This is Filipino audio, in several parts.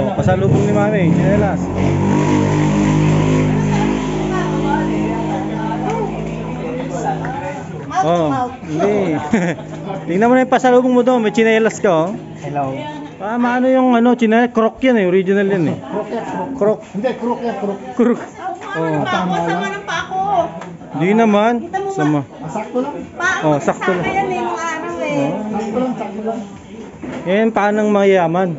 Oh, pasalubong ni Mami, chinelas. Oh, hindi. Tingnan mo na yung pasalubong mo doon, may chinelas ka oh. Hello. Ano yung chinelas? Croc yan eh, original yan eh. Croc. Hindi, croc yan, croc. Croc. Oh. Sama ng pako. Hindi naman. Sama. Sakto lang. Oh, sakto lang. Yan eh, mga ano eh. Sakto lang, sakto lang. Yan, paanang mayaman.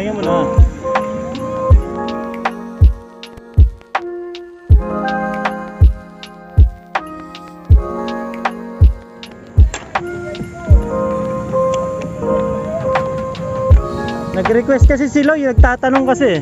Ayan mo na. Nag-request kasi si Loy, nagtatanong kasi.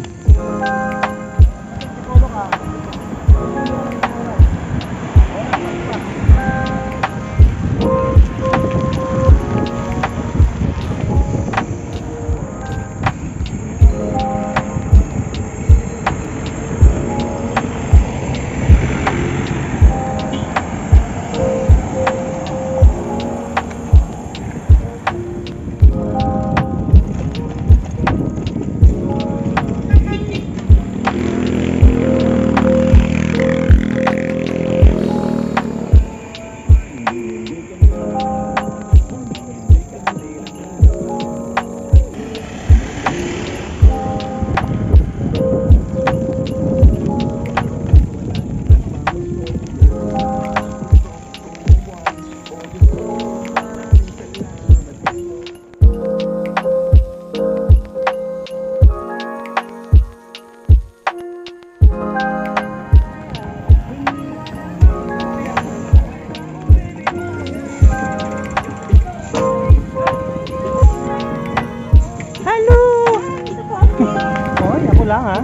Lang ha?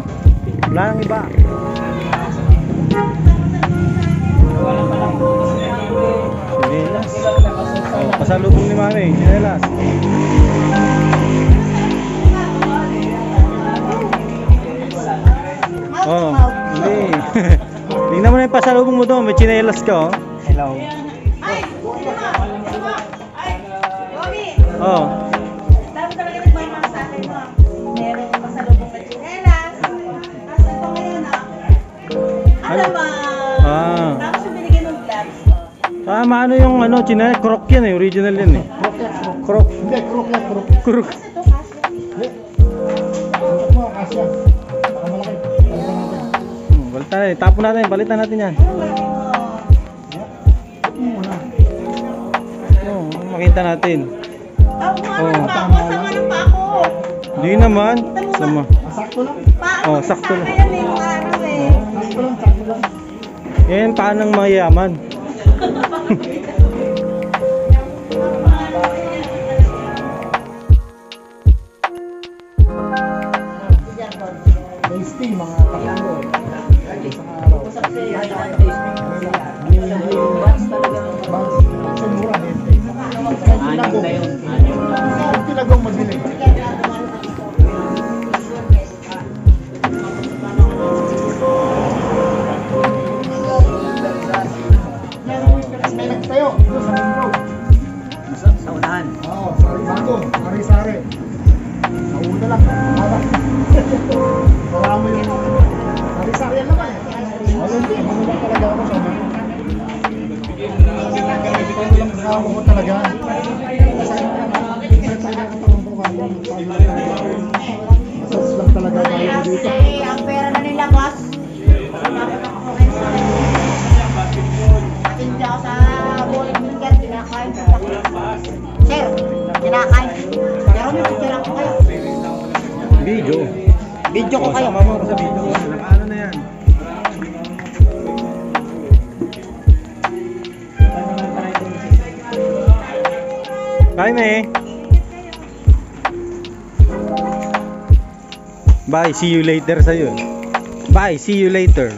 Wala nang iba. Chinelas. Oh, pasalubong ni Mami, chinelas. Oh, hindi. Tingnan mo na yung pasalubong mo doon, may chinelas ka oh. Hello. Oh. Dami talaga nagmamahal sa akin mo. Meron pasalubong na chinelas. Tapos ito ngayon alam mo. Tapos yung binigyan ng gloves. Ano yung chinelas? Croc yan eh, original yan eh. Croc yan, Croc. Hindi, croc yan, croc. Croc. Kasi ito kasi. Hindi. Croc mo, kasi yan. Baka malaki. Balitan natin. Balitan natin, tapon natin, balitan natin yan. Ano malaki mo? Croc mo muna. Makita natin. Sama ng pako. Hindi naman. Sama. Sakto lang. Oh, sakto lang. Yan eh, mga ano eh. Sakto lang, sakto lang. Yan, paanang mayaman. Tasty, mga tatango. Isang araw. Buns talaga. Buns. Sa mura, tinagong mabili. May nagtayo doon sa main road. Sa unahan? Oo, bago, sari-sari. Sa una lang, harap. Wala mo yung sari-sari yan naman. Hindi, manulang talaga ako sa mga. Manulang ako talaga. Masas lang talaga tayo dito. Ang pera na nilabas. Dapat ako rin sa atin daw sa bowling finger, kinakain sa sir, kinakain. Pero may picture ako kayo. Video. Video ko kayo. Mama ko sa video. Ano na yan? Bye, me. Bye, see you later sa'yo. Bye, see you later.